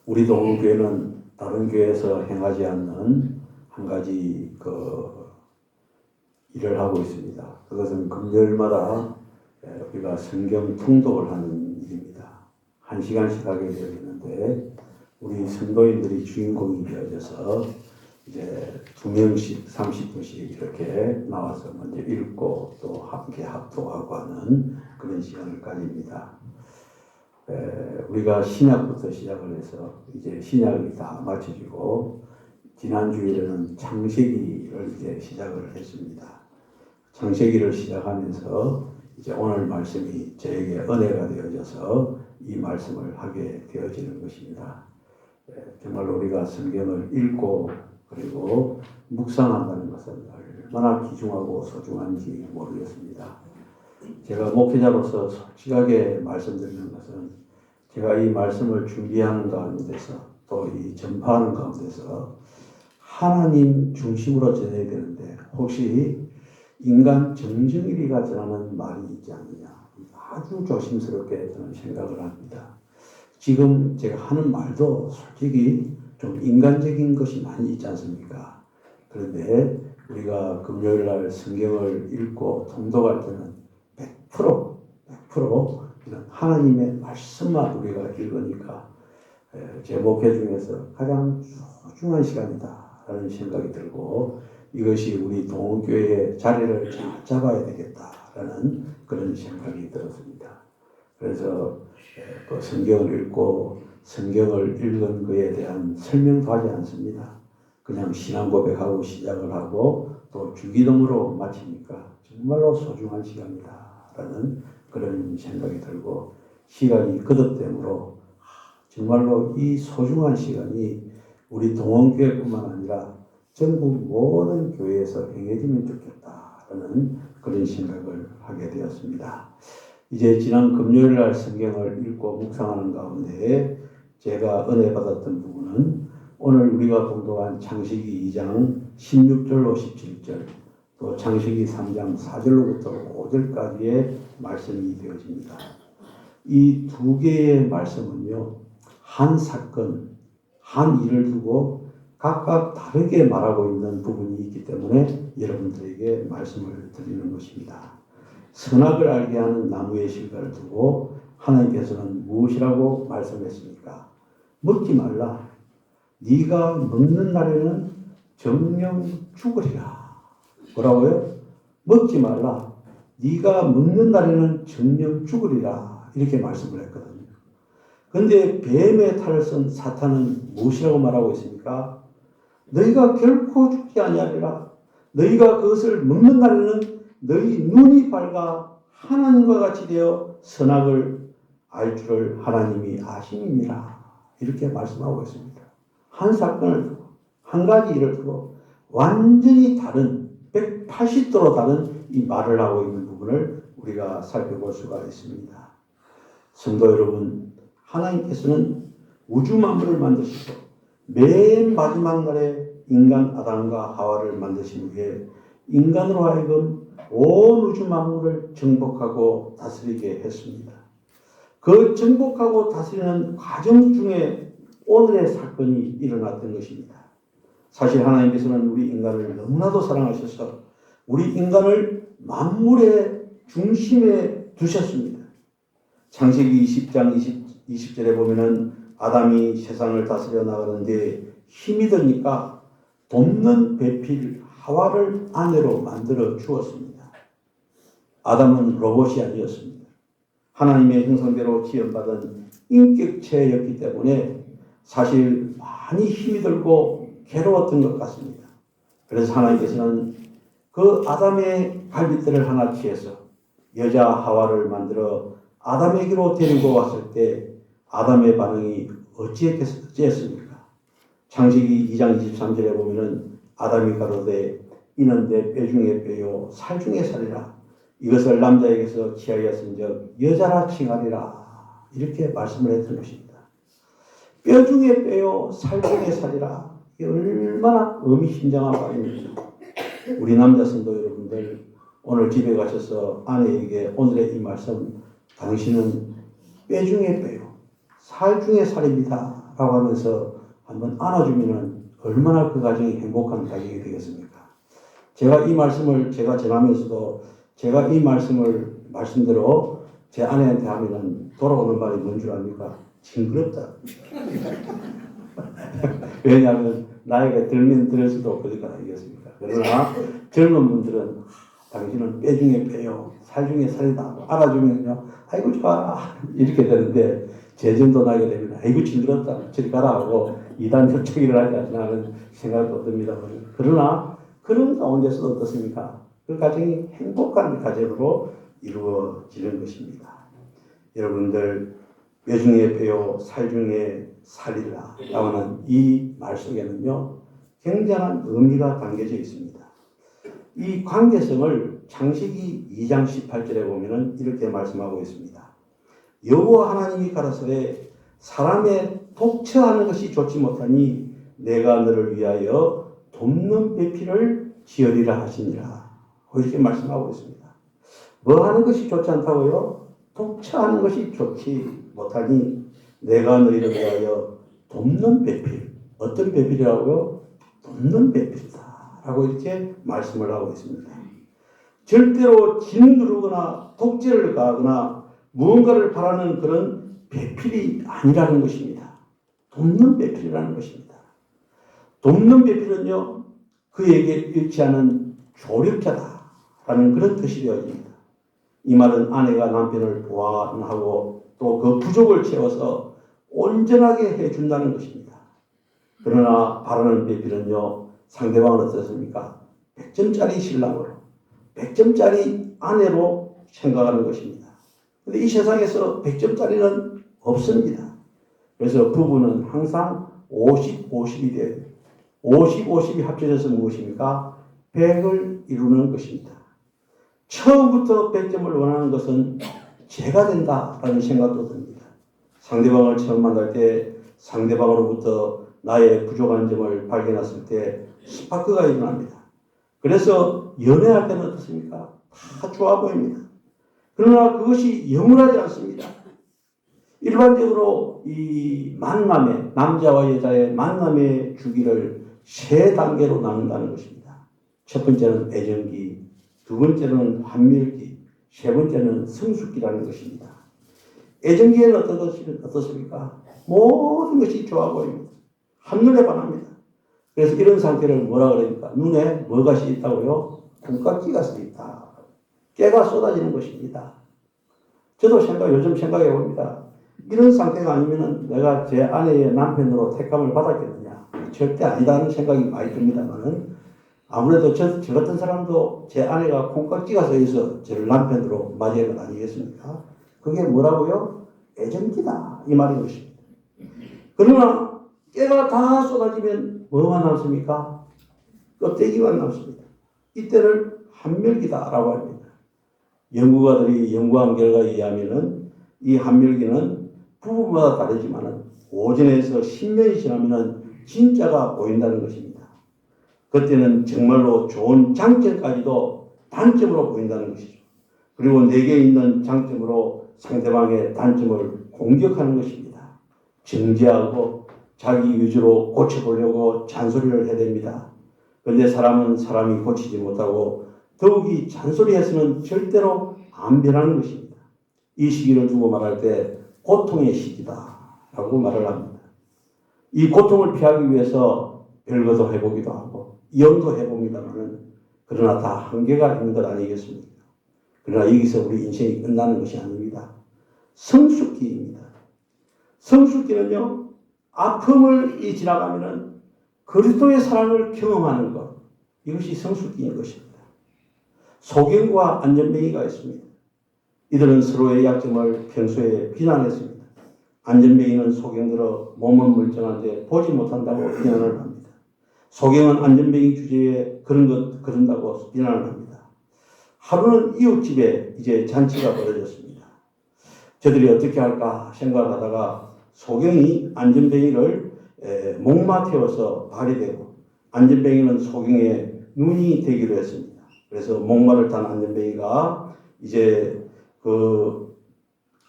우리 동교회는 다른 교회에서 행하지 않는 한 가지 일을 하고 있습니다. 그것은 금요일마다 우리가 성경 통독을 하는 일입니다. 1시간씩 하게 되어 있는데 우리 성도인들이 주인공이 되어져서 이제 2명씩 30분씩 이렇게 나와서 먼저 읽고 또 함께 합독하고 하는 그런 시간을 가집니다. 우리가 신약부터 시작을 해서 이제 신약이 다 마쳐지고 지난주에는 창세기를 이제 시작을 했습니다. 창세기를 시작하면서 이제 오늘 말씀이 저에게 은혜가 되어져서 이 말씀을 하게 되어지는 것입니다. 정말 우리가 성경을 읽고 그리고 묵상한다는 것은 얼마나 귀중하고 소중한지 모르겠습니다. 제가 목회자로서 솔직하게 말씀드리는 것은 제가 이 말씀을 준비하는 가운데서 또 이 전파하는 가운데서 하나님 중심으로 전해야 되는데 혹시 인간 정정일이가 전하는 말이 있지 않느냐 아주 조심스럽게 저는 생각을 합니다. 지금 제가 하는 말도 솔직히 좀 인간적인 것이 많이 있지 않습니까? 그런데 우리가 금요일날 성경을 읽고 통독할 때는 100% 이런 하나님의 말씀만 우리가 읽으니까 제 목회 중에서 가장 소중한 시간이다라는 생각이 들고 이것이 우리 동교회의 자리를 잘 잡아야 되겠다라는 그런 생각이 들었습니다. 그래서 그 성경을 읽고 성경을 읽은 것에 대한 설명도 하지 않습니다. 그냥 신앙 고백하고 시작을 하고 또 주기도문으로 마치니까 정말로 소중한 시간이다라는 그런 생각이 들고 시간이 거듭되므로 정말로 이 소중한 시간이 우리 동원교회뿐만 아니라 전국 모든 교회에서 행해지면 좋겠다라는 그런 생각을 하게 되었습니다. 이제 지난 금요일날 성경을 읽고 묵상하는 가운데 제가 은혜 받았던 부분은 오늘 우리가 공독한 창세기 2장 16절로 17절 또 창세기 3장 4절로부터 5절까지의 말씀이 되어집니다. 이 두 개의 말씀은요, 한 사건, 한 일을 두고 각각 다르게 말하고 있는 부분이 있기 때문에 여러분들에게 말씀을 드리는 것입니다. 선악을 알게 하는 나무의 실과를 두고 하나님께서는 무엇이라고 말씀했습니까? 먹지 말라. 네가 먹는 날에는 정령 죽으리라. 뭐라고요? 먹지 말라. 네가 먹는 날에는 정령 죽으리라. 이렇게 말씀을 했거든요. 그런데 뱀의 탈을 쓴 사탄은 무엇이라고 말하고 있습니까? 너희가 결코 죽지 아니하리라. 너희가 그것을 먹는 날에는 너희 눈이 밝아 하나님과 같이 되어 선악을 알 줄을 하나님이 아심이니라. 이렇게 말씀하고 있습니다. 한 사건을 두고 한 가지 일을 두고 완전히 다른 180도로 다른 이 말을 하고 있는 부분을 우리가 살펴볼 수가 있습니다. 성도 여러분, 하나님께서는 우주 만물을 만드시고 맨 마지막 날에 인간 아담과 하와를 중에 후에 인간으로 하여금 온 우주 만물을 정복하고 다스리게 했습니다. 그 정복하고 다스리는 과정 중에 오늘의 사건이 일어났던 것입니다. 사실 하나님께서는 우리 인간을 너무나도 사랑하셔서 우리 인간을 만물의 중심에 두셨습니다. 창세기 20장 20절에 보면은 아담이 세상을 다스려 나가는데 힘이 드니까 돕는 배필 하와를 아내로 만들어 주었습니다. 아담은 로봇이 아니었습니다. 하나님의 형상대로 지음받은 인격체였기 때문에 사실 많이 힘이 들고 괴로웠던 것 같습니다. 그래서 하나님께서는 그 아담의 갈빗대를 하나 취해서 여자 하와를 만들어 아담에게로 데리고 왔을 때 아담의 반응이 어찌했습니까? 창세기 2장 23절에 보면은 아담이 가로되 이는 내 뼈 중에 뼈요 살 중에 살이라. 이것을 남자에게서 취하였은즉 여자라 칭하리라. 이렇게 말씀을 했던 것입니다. 뼈 중에 뼈요 살 중에 살이라. 이게 얼마나 의미심장한 말입니까? 우리 남자 성도 여러분들 오늘 집에 가셔서 아내에게 오늘의 이 말씀 당신은 뼈 중에 뼈요 살 중에 살입니다. 라고 하면서 한번 안아주면 얼마나 그 가정이 행복한 가정이 되겠습니까? 제가 이 말씀을 제가 전하면서도 제가 이 말씀대로 제 아내한테 하면은 돌아오는 말이 뭔 줄 압니까? 징그럽다. 왜냐하면 나이가 들면 들을수록 그러니까 아니겠습니까? 그러나 젊은 분들은 당신은 뼈 중에 뼈요, 살 중에 살이다. 알아주면요, 아이고 좋아라 이렇게 되는데 제 정도 나이가 되면 아이고 징그럽다. 저리 가라 하고 이단 협착기를 하지 않나는 생각도 듭니다. 그러나 그런 가운데서도 어떻습니까? 그 가정이 행복한 가정으로 이루어지는 것입니다. 여러분들 뼈 중에 뼈요, 살 중에 살이라 라는 이 말 속에는요 굉장한 의미가 담겨져 있습니다. 이 관계성을 창세기 2장 18절에 보면은 이렇게 말씀하고 있습니다. 여호와 하나님이 가라사대 사람의 독처하는 것이 좋지 못하니 내가 너를 위하여 돕는 배필을 지으리라 하시니라. 이렇게 말씀하고 있습니다. 뭐 하는 것이 좋지 않다고요? 독처하는 것이 좋지 못하니 내가 너희를 위하여 돕는 배필. 어떤 배필이라고요? 돕는 배필이다 라고 이렇게 말씀을 하고 있습니다. 절대로 짓누르거나 독재를 가하거나 무언가를 바라는 그런 배필이 아니라는 것입니다. 돕는 배필이라는 것입니다. 돕는 배필은요 그에게 잃지 않은 조력자다라는 그런 뜻이 되어집니다. 이 말은 아내가 남편을 보완하고 또 그 부족을 채워서 온전하게 해준다는 것입니다. 그러나 바라는 배필은요 상대방은 어떻습니까? 100점짜리 신랑으로 100점짜리 아내로 생각하는 것입니다. 그런데 이 세상에서 100점짜리는 없습니다. 그래서 부부는 항상 50, 50이 돼요. 50, 50이 합쳐져서 무엇입니까? 100을 이루는 것입니다. 처음부터 100점을 원하는 것은 죄가 된다라는 생각도 듭니다. 상대방을 처음 만날 때 상대방으로부터 나의 부족한 점을 발견했을 때 스파크가 일어납니다. 그래서 연애할 때는 어떻습니까? 다 좋아 보입니다. 그러나 그것이 영원하지 않습니다. 일반적으로 이 만남의 남자와 여자의 만남의 주기를 3단계로 나눈다는 것입니다. 첫 번째는 애정기, 두 번째는 환멸기, 세 번째는 성숙기라는 것입니다. 애정기에는 어떻습니까? 모든 것이 좋아 보입니다. 한눈에 반합니다. 그래서 이런 상태를 뭐라 그러니까? 눈에 뭐가 있다고요? 콩깍지가 있다. 깨가 쏟아지는 것입니다. 저도 요즘 생각해 봅니다. 이런 상태가 아니면은 내가 제 아내의 남편으로 택감을 받았겠느냐? 절대 아니다는 생각이 많이 듭니다만은 아무래도 저 같은 사람도 제 아내가 콩깍지가 서있어 저를 남편으로 맞이한 것 아니겠습니까? 그게 뭐라고요? 애정기다. 이 말인 것입니다. 그러나 깨가 다 쏟아지면 뭐만 남습니까? 껍데기만 남습니다. 이때를 한멸기다라고 합니다. 연구가들이 연구한 결과에 의하면은 이 한멸기는 부부마다 다르지만은 5전에서 10년이 지나면은 진짜가 보인다는 것입니다. 그때는 정말로 좋은 장점까지도 단점으로 보인다는 것이죠. 그리고 내게 있는 장점으로 상대방의 단점을 공격하는 것입니다. 정죄하고 자기 위주로 고쳐보려고 잔소리를 해댑니다. 그런데 사람은 사람이 고치지 못하고 더욱이 잔소리해서는 절대로 안 변하는 것입니다. 이 시기를 두고 말할 때 고통의 시기다라고 말을 합니다. 이 고통을 피하기 위해서 별거도 해보기도 하고 이혼도 해봅니다만은 그러나 다 한계가 있는 것 아니겠습니까? 그러나 여기서 우리 인생이 끝나는 것이 아닙니다. 성숙기입니다. 성숙기는요, 아픔을 지나가면은 그리스도의 사랑을 경험하는 것, 이것이 성숙기인 것입니다. 소경과 안전뱅이가 있습니다. 이들은 서로의 약점을 평소에 비난했습니다. 안전뱅이는 소경들어 몸은 멀쩡한데 보지 못한다고 비난을 합니다. 소경은 안전뱅이 주제에 그런다고 비난을 합니다. 하루는 이웃집에 이제 잔치가 벌어졌습니다. 저들이 어떻게 할까 생각하다가 소경이 안전뱅이를 목마 태워서 발이 되고 안전뱅이는 소경의 눈이 되기로 했습니다. 그래서 목마를 탄 안전뱅이가 이제 그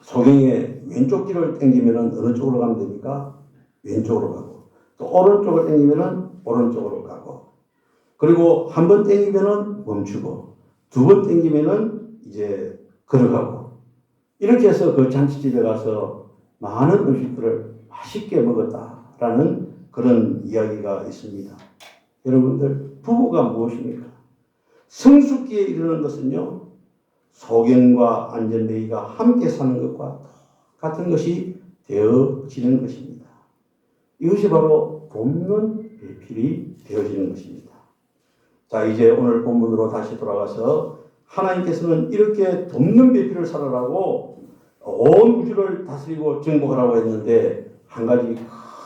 소경의 왼쪽 귀를 당기면 어느 쪽으로 가면 됩니까? 왼쪽으로 가고, 또 오른쪽을 당기면은 오른쪽으로 가고, 그리고 한 번 당기면은 멈추고, 두 번 당기면은 이제 걸어가고, 이렇게 해서 그 잔치집에 가서 많은 음식들을 맛있게 먹었다라는 그런 이야기가 있습니다. 여러분들, 부부가 무엇입니까? 성숙기에 이르는 것은요, 소견과 안전대기가 함께 사는 것과 같은 것이 되어지는 것입니다. 이것이 바로 돕는 배필이 되어지는 것입니다. 자, 이제 오늘 본문으로 다시 돌아가서 하나님께서는 이렇게 돕는 배필을 살아라고 온 우주를 다스리고 정복하라고 했는데 한 가지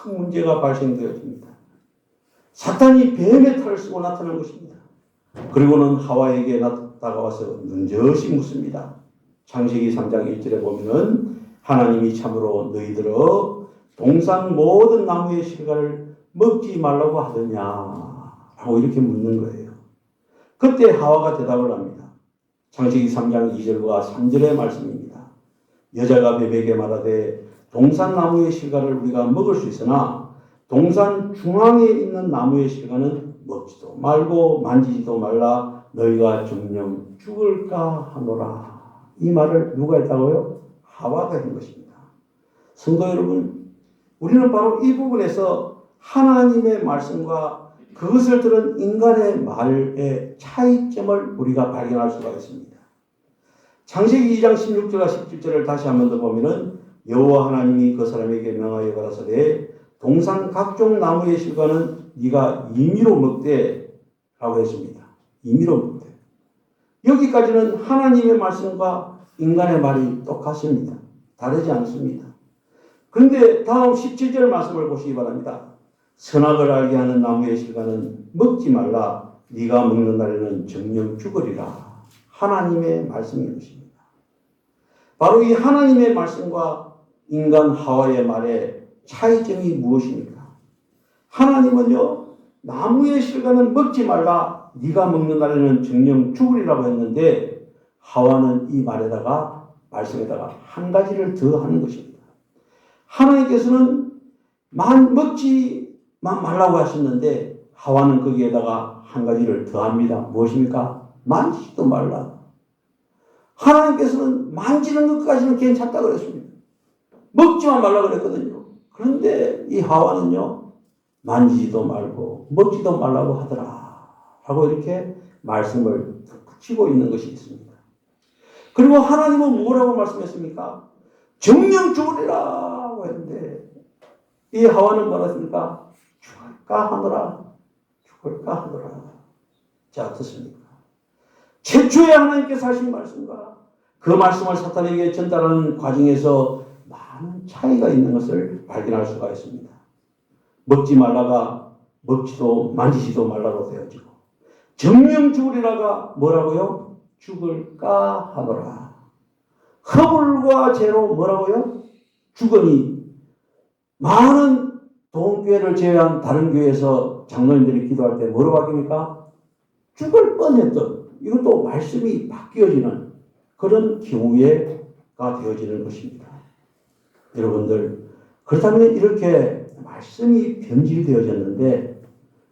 큰 문제가 발생되어집니다. 사탄이 뱀의 탈을 쓰고 나타난 것입니다. 그리고는 하와에게 다가와서 눈젓이 묻습니다. 창세기 3장 1절에 보면은 하나님이 참으로 너희들어 동산 모든 나무의 실과를 먹지 말라고 하더냐 라고 이렇게 묻는 거예요. 그때 하와가 대답을 합니다. 창세기 3장 2절과 3절의 말씀입니다. 여자가 뱀에게 말하되 동산 나무의 실과를 우리가 먹을 수 있으나 동산 중앙에 있는 나무의 실과는 먹지도 말고 만지지도 말라 너희가 정녕 죽을까 하노라. 이 말을 누가 했다고요? 하와가 한 것입니다. 성도 여러분, 우리는 바로 이 부분에서 하나님의 말씀과 그것을 들은 인간의 말의 차이점을 우리가 발견할 수가 있습니다. 창세기 2장 16절과 17절을 다시 한 번 더 보면은 여호와 하나님이 그 사람에게 명하여 가라사대 동산 각종 나무의 실과는 네가 임의로 먹되 라고 했습니다. 임의로 먹되. 여기까지는 하나님의 말씀과 인간의 말이 똑같습니다. 다르지 않습니다. 그런데 다음 17절 말씀을 보시기 바랍니다. 선악을 알게 하는 나무의 실과는 먹지 말라. 네가 먹는 날에는 정녕 죽으리라. 하나님의 말씀인 것입니다. 바로 이 하나님의 말씀과 인간 하와의 말의 차이점이 무엇입니까? 하나님은요, 나무의 실과는 먹지 말라. 네가 먹는 날에는 정녕 죽으리라고 했는데 하와는 이 말에다가 말씀에다가 한 가지를 더 하는 것입니다. 하나님께서는 먹지만 말라고 하셨는데 하와는 거기에다가 한 가지를 더 합니다. 무엇입니까? 만지지도 말라. 하나님께서는 만지는 것까지는 괜찮다고 그랬습니다. 먹지만 말라고 그랬거든요. 그런데 이 하와는요, 만지지도 말고 먹지도 말라고 하더라 하고 이렇게 말씀을 붙이고 있는 것이 있습니다. 그리고 하나님은 뭐라고 말씀했습니까? 정녕 죽으리라 하고 했는데 이 하와는 뭐라 했습니까? 죽을까 하더라. 죽을까 하더라. 자, 어떻습니까? 최초에 하나님께서 하신 말씀과 그 말씀을 사탄에게 전달하는 과정에서 많은 차이가 있는 것을 발견할 수가 있습니다. 먹지 말라가 먹지도 만지지도 말라고 되어지고 정녕 죽으리라가 뭐라고요? 죽을까 하노라. 허물과 죄로 뭐라고요? 죽으니. 많은 동교회를 제외한 다른 교회에서 장로님들이 기도할 때 뭐로 바뀝니까? 죽을 뻔했던, 이것도 말씀이 바뀌어지는 그런 기회가 되어지는 것입니다. 여러분들, 그렇다면 이렇게 말씀이 변질되어졌는데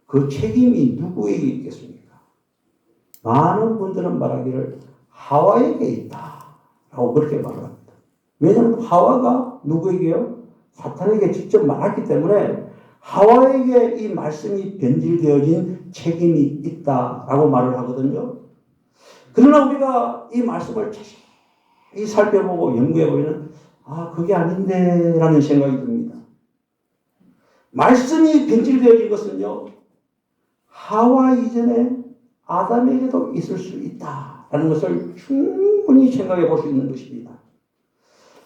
그 책임이 누구에게 있겠습니까? 많은 분들은 말하기를 하와에게 있다 라고 그렇게 말합니다. 왜냐하면 하와가 누구에게요? 사탄에게 직접 말했기 때문에 하와에게 이 말씀이 변질되어진 책임이 있다라고 말을 하거든요. 그러나 우리가 이 말씀을 자세히 살펴보고 연구해보면 그게 아닌데 라는 생각이 듭니다. 말씀이 변질되어진 것은요, 하와 이전에 아담에게도 있을 수 있다라는 것을 충분히 생각해 볼 수 있는 것입니다.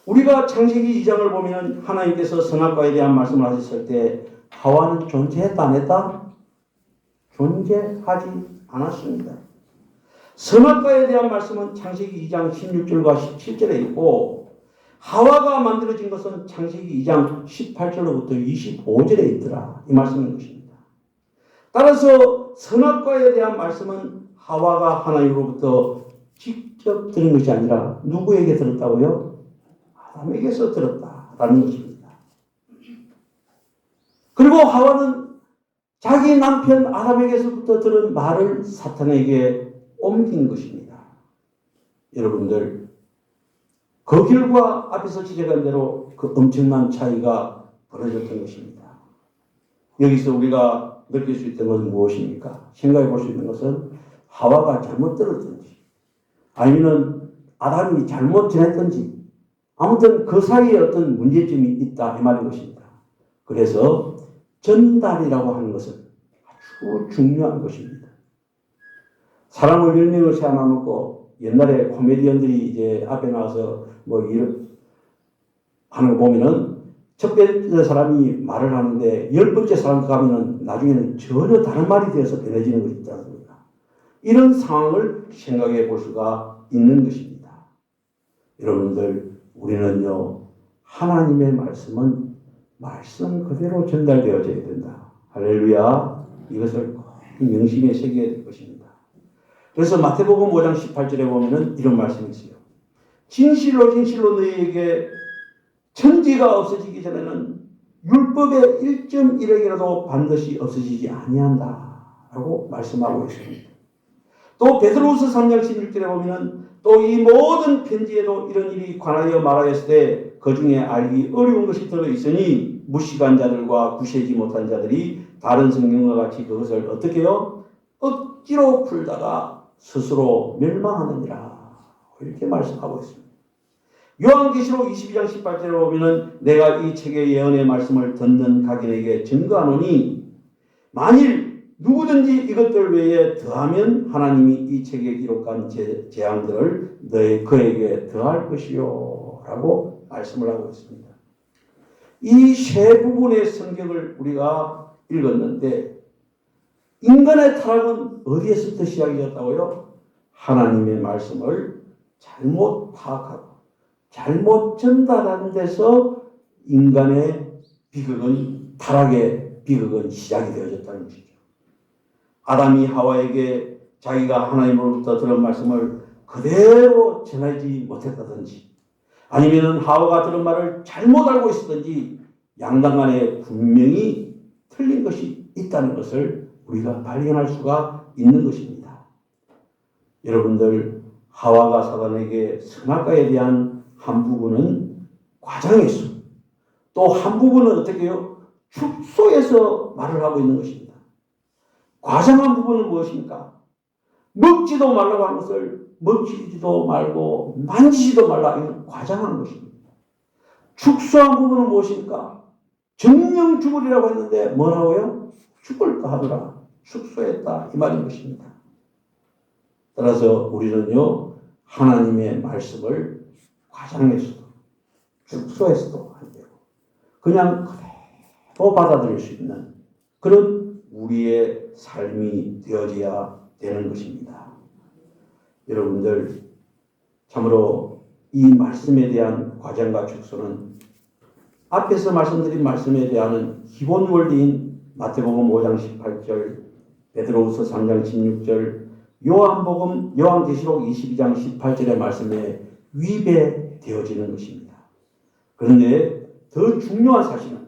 우리가 창세기 2장을 보면 하나님께서 선악과에 대한 말씀을 하셨을 때 하와는 존재했다 안 했다? 존재하지 않았습니다. 선악과에 대한 말씀은 창세기 2장 16절과 17절에 있고 하와가 만들어진 것은 창세기 2장 18절로부터 25절에 있더라. 이 말씀인 것입니다. 따라서 선악과에 대한 말씀은 하와가 하나님으로부터 직접 들은 것이 아니라 누구에게 들었다고요? 아담에게서 들었다라는 것입니다. 그리고 하와는 자기 남편 아담에게서부터 들은 말을 사탄에게 옮긴 것입니다. 여러분들, 그 결과 앞에서 지적한 대로 그 엄청난 차이가 벌어졌던 것입니다. 여기서 우리가 느낄 수 있던 것은 무엇입니까? 생각해 볼 수 있는 것은 하와가 잘못 들었든지 아니면 아담이 잘못 지냈든지 아무튼 그 사이에 어떤 문제점이 있다 이 말인 것입니다. 그래서 전달이라고 하는 것은 아주 중요한 것입니다. 사람을 10명을 세워놓고 옛날에 코미디언들이 이제 앞에 나와서 뭐 이런 하는 거 보면은 첫 번째 사람이 말을 하는데 10번째 사람 가면은 나중에는 전혀 다른 말이 되어서 변해지는 것이 있지 않습니까? 이런 상황을 생각해 볼 수가 있는 것입니다. 여러분들, 우리는요, 하나님의 말씀은 말씀 그대로 전달되어져야 된다. 할렐루야. 이것을 꼭 명심에 새겨야 될 것입니다. 그래서 마태복음 5장 18절에 보면은 이런 말씀이 있어요. 진실로 진실로 너희에게 천지가 없어지기 전에는 율법의 1.1핵이라도 반드시 없어지지 아니한다 라고 말씀하고 있습니다. 또 베드로후서 3장 16절에 보면 또 이 모든 편지에도 이런 일이 관하여 말하였을 때 그 중에 알기 어려운 것이 들어있으니 무식한 자들과 구세지 못한 자들이 다른 성경과 같이 그것을 어떻게 해요? 억지로 풀다가 스스로 멸망하느니라 이렇게 말씀하고 있습니다. 요한계시록 22장 18절에 보면 내가 이 책의 예언의 말씀을 듣는 각인에게 증거하노니 만일 누구든지 이것들 외에 더하면 하나님이 이 책에 기록한 재앙들을 그에게 더할 것이요 라고 말씀을 하고 있습니다. 이 세 부분의 성경을 우리가 읽었는데 인간의 타락은 어디에서부터 시작이 되었다고요? 하나님의 말씀을 잘못 파악하고 잘못 전달하는 데서 인간의 비극은, 타락의 비극은 시작이 되어졌다는 것이죠. 아담이 하와에게 자기가 하나님으로부터 들은 말씀을 그대로 전하지 못했다든지 아니면 하와가 들은 말을 잘못 알고 있었든지 양당 간에 분명히 틀린 것이 있다는 것을 우리가 발견할 수가 있는 것입니다. 여러분들, 하와가 사단에게 선악과에 대한 한 부분은 과장에서 또 한 부분은 어떻게 해요? 축소해서 말을 하고 있는 것입니다. 과장한 부분은 무엇입니까? 먹지도 말라고 하는 것을 먹지도 말고 만지지도 말라 이건 과장한 것입니다. 축소한 부분은 무엇입니까? 정령 죽으리라고 했는데 뭐라고요? 죽을까 하더라. 축소했다 이 말인 것입니다. 따라서 우리는요 하나님의 말씀을 과장해서도 축소해서도 안 되고 그냥 그대로 받아들일 수 있는 그런 우리의 삶이 되어져야 되는 것입니다. 여러분들 참으로 이 말씀에 대한 과장과 축소는 앞에서 말씀드린 말씀에 대한 기본 원리인 마태복음 5장 18절, 베드로후서 3장 16절, 요한계시록 22장 18절의 말씀에 위배되어지는 것입니다. 그런데 더 중요한 사실은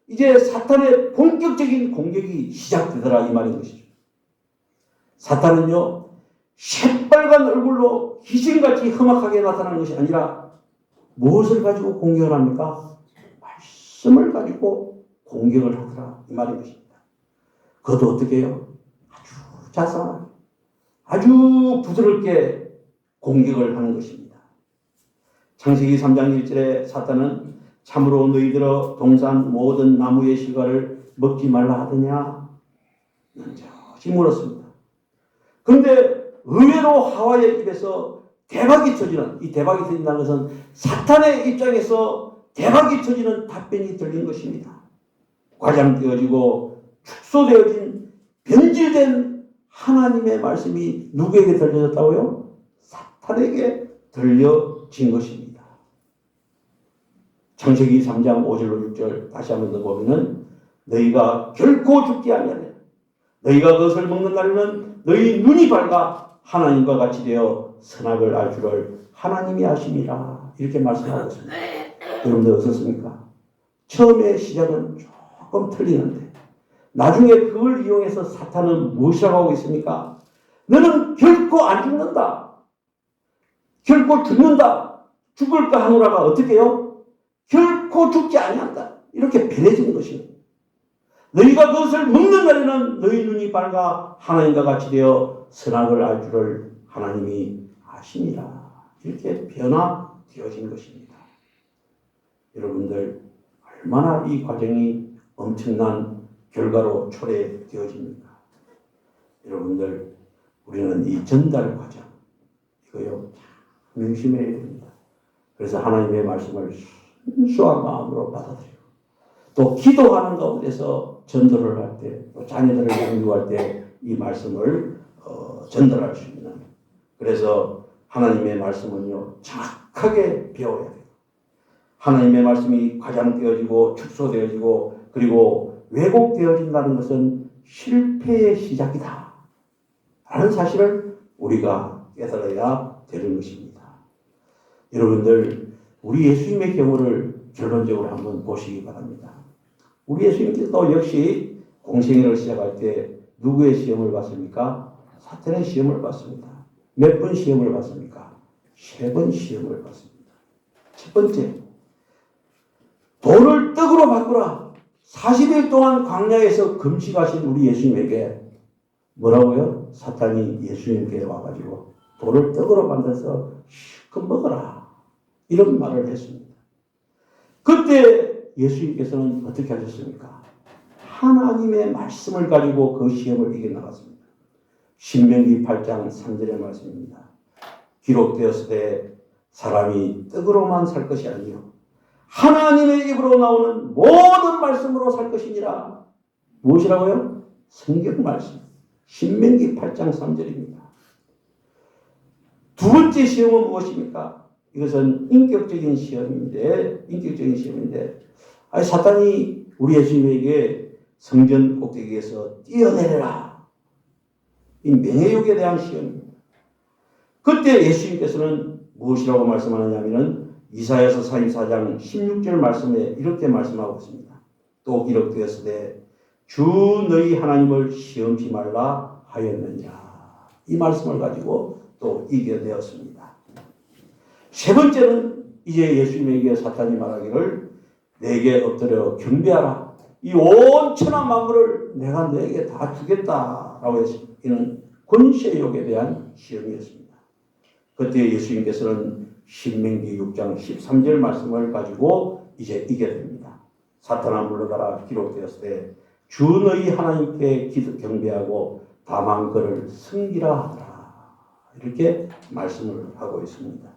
이제 사탄의 본격적인 공격이 시작되더라 이 말인 것이죠. 사탄은요 새빨간 얼굴로 귀신같이 험악하게 나타나는 것이 아니라 무엇을 가지고 공격을 합니까? 말씀을 가지고 공격을 하더라 이 말인 것입니다. 그것도 어떻게 해요? 아주 자상하게 아주 부드럽게 공격을 하는 것입니다. 창세기 3장 1절에 사탄은 참으로 너희들어 동산 모든 나무의 실과를 먹지 말라 하더냐? 넌저시 물었습니다. 그런데 의외로 하와의 입에서 대박이 터지는, 이 대박이 터진다는 것은 사탄의 입장에서 대박이 터지는 답변이 들린 것입니다. 과장되어지고 축소되어진 변질된 하나님의 말씀이 누구에게 들려졌다고요? 사탄에게 들려진 것입니다. 창세기 3장 5절로 6절 다시 한번 더 보면은 너희가 결코 죽지 아니하리라. 너희가 그것을 먹는 날에는 너희 눈이 밝아 하나님과 같이 되어 선악을 알 줄을 하나님이 아심이라 이렇게 말씀하고 있습니다. 여러분들 어떻습니까? 처음에 시작은 조금 틀리는데 나중에 그걸 이용해서 사탄은 무엇이라고 하고 있습니까? 너는 결코 안 죽는다. 결코 죽는다. 죽을까 하노라가 어떻게 해요? 결코 죽지 아니한다. 이렇게 변해지는 것입니다. 너희가 그것을 먹는 날에는 너희 눈이 밝아 하나님과 같이 되어 선악을 알 줄을 하나님이 아시니라. 이렇게 변화되어진 것입니다. 여러분들 얼마나 이 과정이 엄청난 결과로 초래되어집니까? 여러분들 우리는 이 전달 과정 이거요 명심해야 됩니다. 그래서 하나님의 말씀을 순수한 마음으로 받아들이고 또 기도하는 가운데서 전도를 할 때, 또 자녀들을 양육할 때 이 말씀을 전달할 수 있는. 그래서 하나님의 말씀은요 정확하게 배워야 돼요. 하나님의 말씀이 과장되어지고 축소되어지고 그리고 왜곡되어진다는 것은 실패의 시작이다 라는 사실을 우리가 깨달아야 되는 것입니다. 여러분들 우리 예수님의 경우를 결론적으로 한번 보시기 바랍니다. 우리 예수님께서도 역시 공생애를 시작할 때 누구의 시험을 받습니까? 사탄의 시험을 받습니다. 몇 번 시험을 받습니까? 3번 시험을 받습니다. 첫 번째, 돌을 떡으로 바꾸라. 40일 동안 광야에서 금식하신 우리 예수님에게 뭐라고요? 사탄이 예수님께 와가지고 돌을 떡으로 만들어서 실컷 먹어라. 이런 말을 했습니다. 그때 예수님께서는 어떻게 하셨습니까? 하나님의 말씀을 가지고 그 시험을 이겨나갔습니다. 신명기 8장 3절의 말씀입니다. 기록되었을 때 사람이 떡으로만 살 것이 아니요 하나님의 입으로 나오는 모든 말씀으로 살 것이니라. 무엇이라고요? 성경 말씀. 신명기 8장 3절입니다. 두 번째 시험은 무엇입니까? 이것은 인격적인 시험인데 사탄이 우리 예수님에게 성전 꼭대기에서 뛰어내려라. 이 명예욕에 대한 시험입니다. 그때 예수님께서는 무엇이라고 말씀하느냐면 이사야서 44장 16절 말씀에 이렇게 말씀하고 있습니다. 또 기록되었을 때 주 너희 하나님을 시험치 말라 하였느니라. 이 말씀을 가지고 또 이겨내었습니다. 세 번째는 이제 예수님에게 사탄이 말하기를 내게 엎드려 경배하라. 이 온 천하 만물을 내가 너에게 다 주겠다라고 했습니다. 이는 권세욕에 대한 시험이었습니다. 그때 예수님께서는 신명기 6장 13절 말씀을 가지고 이제 이겨냅니다. 사탄아 물러가라 기록되었을 때 주 너희 하나님께 경배하고 다만 그를 섬기라 하더라. 이렇게 말씀을 하고 있습니다.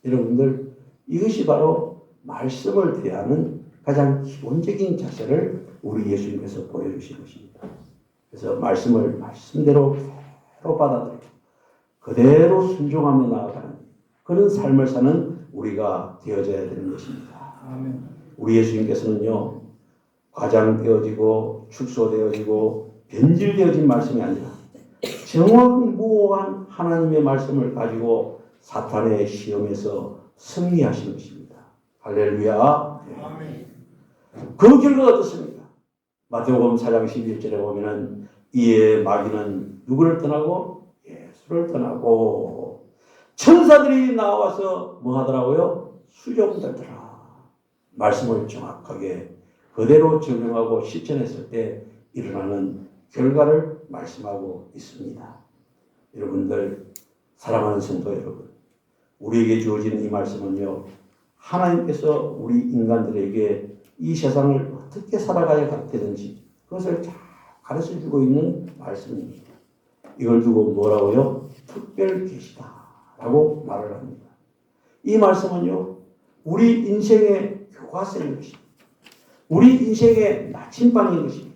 여러분들 이것이 바로 말씀을 대하는 가장 기본적인 자세를 우리 예수님께서 보여주신 것입니다. 그래서 말씀을 말씀대로 그대로 받아들이고 그대로 순종하며 나아가는 그런 삶을 사는 우리가 되어져야 되는 것입니다. 아멘. 우리 예수님께서는요 과장되어지고 축소되어지고 변질되어진 말씀이 아니라 정확무오한 하나님의 말씀을 가지고 사탄의 시험에서 승리하신 것입니다. 할렐루야. 아멘. 그 결과가 어떻습니까? 마태복음 4장 11절에 보면은 이에 마귀는 누구를 떠나고 예수를 떠나고 천사들이 나와서 뭐 하더라고요? 수종들더라. 말씀을 정확하게 그대로 적용하고 실천했을 때 일어나는 결과를 말씀하고 있습니다. 여러분들 사랑하는 성도 여러분, 우리에게 주어진 이 말씀은요 하나님께서 우리 인간들에게 이 세상을 어떻게 살아가야 되는지 그것을 잘 가르쳐주고 있는 말씀입니다. 이걸 두고 뭐라고요? 특별 계시다라고 말을 합니다. 이 말씀은요 우리 인생의 교과서인 것입니다. 우리 인생의 나침반인 것입니다.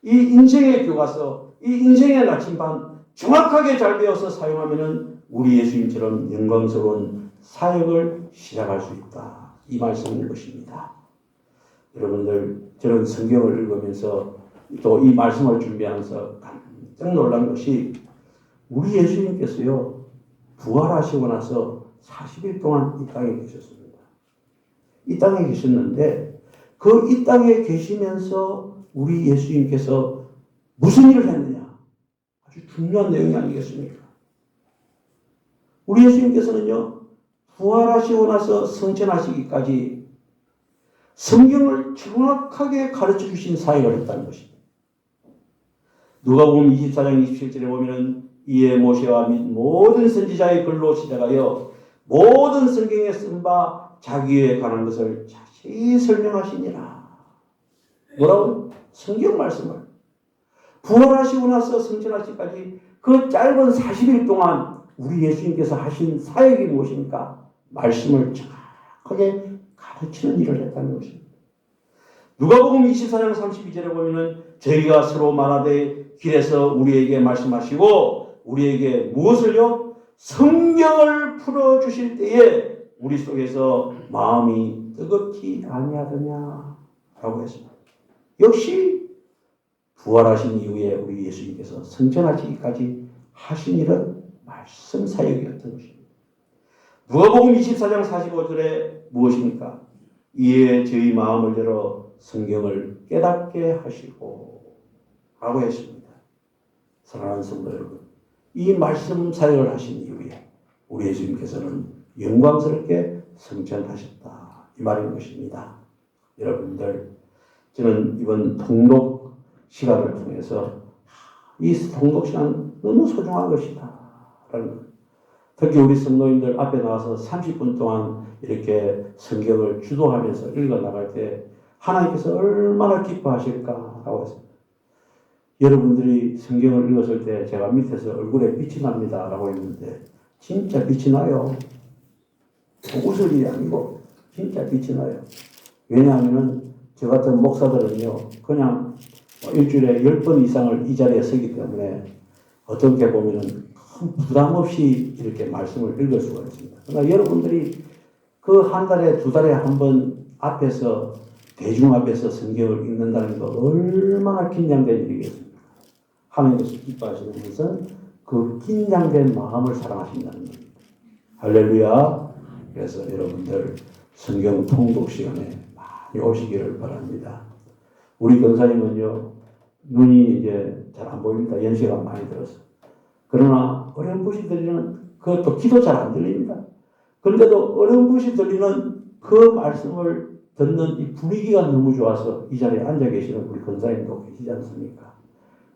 이 인생의 교과서, 이 인생의 나침반 정확하게 잘 배워서 사용하면 우리 예수님처럼 영광스러운 사역을 시작할 수 있다. 이 말씀인 것입니다. 여러분들 저는 성경을 읽으면서 또 이 말씀을 준비하면서 깜짝 놀란 것이 우리 예수님께서요 부활하시고 나서 40일 동안 이 땅에 계셨습니다. 이 땅에 계셨는데 그 이 땅에 계시면서 우리 예수님께서 무슨 일을 했느냐? 아주 중요한 내용이 아니겠습니까? 우리 예수님께서는요, 부활하시고 나서 승천하시기까지 성경을 정확하게 가르쳐 주신 사역을 했다는 것입니다. 누가복음 24장 27절에 보면은 이에 모세와 및 모든 선지자의 글로 시작하여 모든 성경에 쓴 바 자기에 관한 것을 자세히 설명하시니라. 뭐라고? 성경 말씀을. 부활하시고 나서 승천하시기까지 그 짧은 40일 동안 우리 예수님께서 하신 사역이 무엇입니까? 말씀을 정확하게 가르치는 일을 했다는 것입니다. 누가복음 24장 32절에 보면은 저희가 서로 말하되 길에서 우리에게 말씀하시고 우리에게 무엇을요? 성경을 풀어주실 때에 우리 속에서 마음이 뜨겁지 아니하더냐 라고 했습니다. 역시 부활하신 이후에 우리 예수님께서 승천하시기까지 하신 일은 말씀 사역이었던 것입니다. 누가복음 24장 45절에 무엇입니까? 이에 저희 마음을 열어 성경을 깨닫게 하시고 라고 했습니다. 사랑하는 성도 여러분, 이 말씀 사역을 하신 이후에 우리 예수님께서는 영광스럽게 승천하셨다 이 말인 것입니다. 여러분들, 저는 이번 통독 시간을 통해서 이 통독 시간 너무 소중한 것이다 라는 것. 특히 우리 성도님들 앞에 나와서 30분 동안 이렇게 성경을 주도하면서 읽어 나갈 때 하나님께서 얼마나 기뻐하실까라고 했습니다. 여러분들이 성경을 읽었을 때 제가 밑에서 얼굴에 빛이 납니다 라고 했는데 진짜 빛이 나요. 웃을 일이 아니고 진짜 빛이 나요. 왜냐하면 저 같은 목사들은요 그냥 일주일에 10번 이상을 이 자리에 서기 때문에 어떻게 보면은 큰 부담 없이 이렇게 말씀을 읽을 수가 있습니다. 그러나 여러분들이 그 한 달에 두 달에 한 번 앞에서 대중 앞에서 성경을 읽는다는 거 얼마나 긴장된 일이겠습니까? 하나님께서 기뻐하시는 것은 그 긴장된 마음을 사랑하신다는 겁니다. 할렐루야. 그래서 여러분들 성경 통독 시간에 많이 오시기를 바랍니다. 우리 권사님은요 눈이 이제 잘 안 보입니다. 연세가 많이 들어서. 그러나 어렴풋이 들리는 그것도 기도 잘 안 들립니다. 그런데도 어렴풋이 들리는 그 말씀을 듣는 이 분위기가 너무 좋아서 이 자리에 앉아 계시는 우리 권사님도 계시지 않습니까?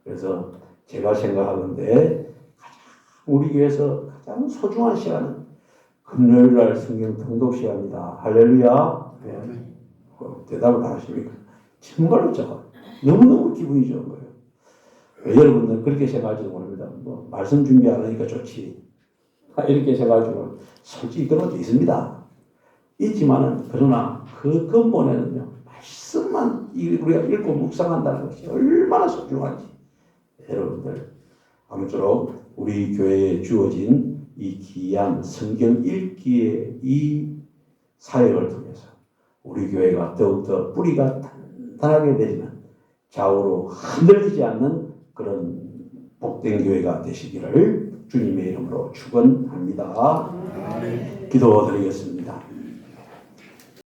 그래서 제가 생각하는데 가장 우리 교회에서 가장 소중한 시간은 금요일날 성경 통독 시간이다. 할렐루야. 네. 대답을 안 하십니까? 정말로 너무너무 기분이 좋은 거예요. 여러분들 그렇게 생각할지도 모릅니다. 뭐 말씀 준비 안 하니까 좋지. 이렇게 생각하지만 솔직히 그런 것도 있습니다. 있지만은 그러나 그 근본에는요 말씀만 우리가 읽고 묵상한다는 것이 얼마나 소중한지 여러분들 아무쪼록 우리 교회에 주어진 이 귀한 성경 읽기의 이 사역을 통해서 우리 교회가 더욱더 뿌리가 단단하게 내리는 좌우로 흔들리지 않는 그런 복된 교회가 되시기를 주님의 이름으로 축원합니다. 기도드리겠습니다.